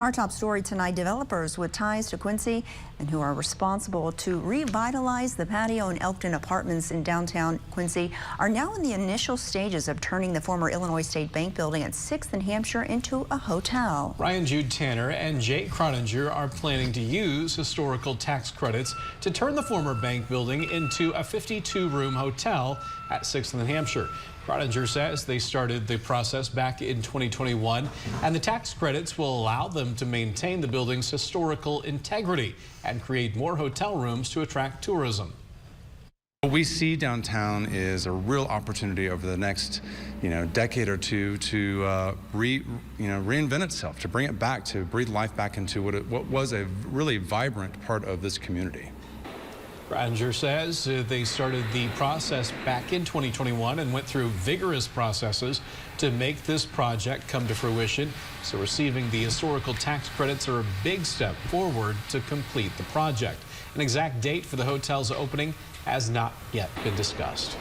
Our top story tonight, developers with ties to Quincy and who are responsible to revitalize the patio and Elkton apartments in downtown Quincy are now in the initial stages of turning the former Illinois State Bank building at 6th and Hampshire into a hotel. Ryan, Jude, Tanner and Jake Krottinger are planning to use historical tax credits to turn the former bank building into a 52-room hotel at 6th and Hampshire. Krottinger says they started the process back in 2021, and the tax credits will allow them to maintain the building's historical integrity and create more hotel rooms to attract tourism. What we see downtown is a real opportunity over the next, decade or two to reinvent itself, to bring it back, to breathe life back into what was a really vibrant part of this community. Krottinger says they started the process back in 2021 and went through vigorous processes to make this project come to fruition. So receiving the historical tax credits are a big step forward to complete the project. An exact date for the hotel's opening has not yet been discussed.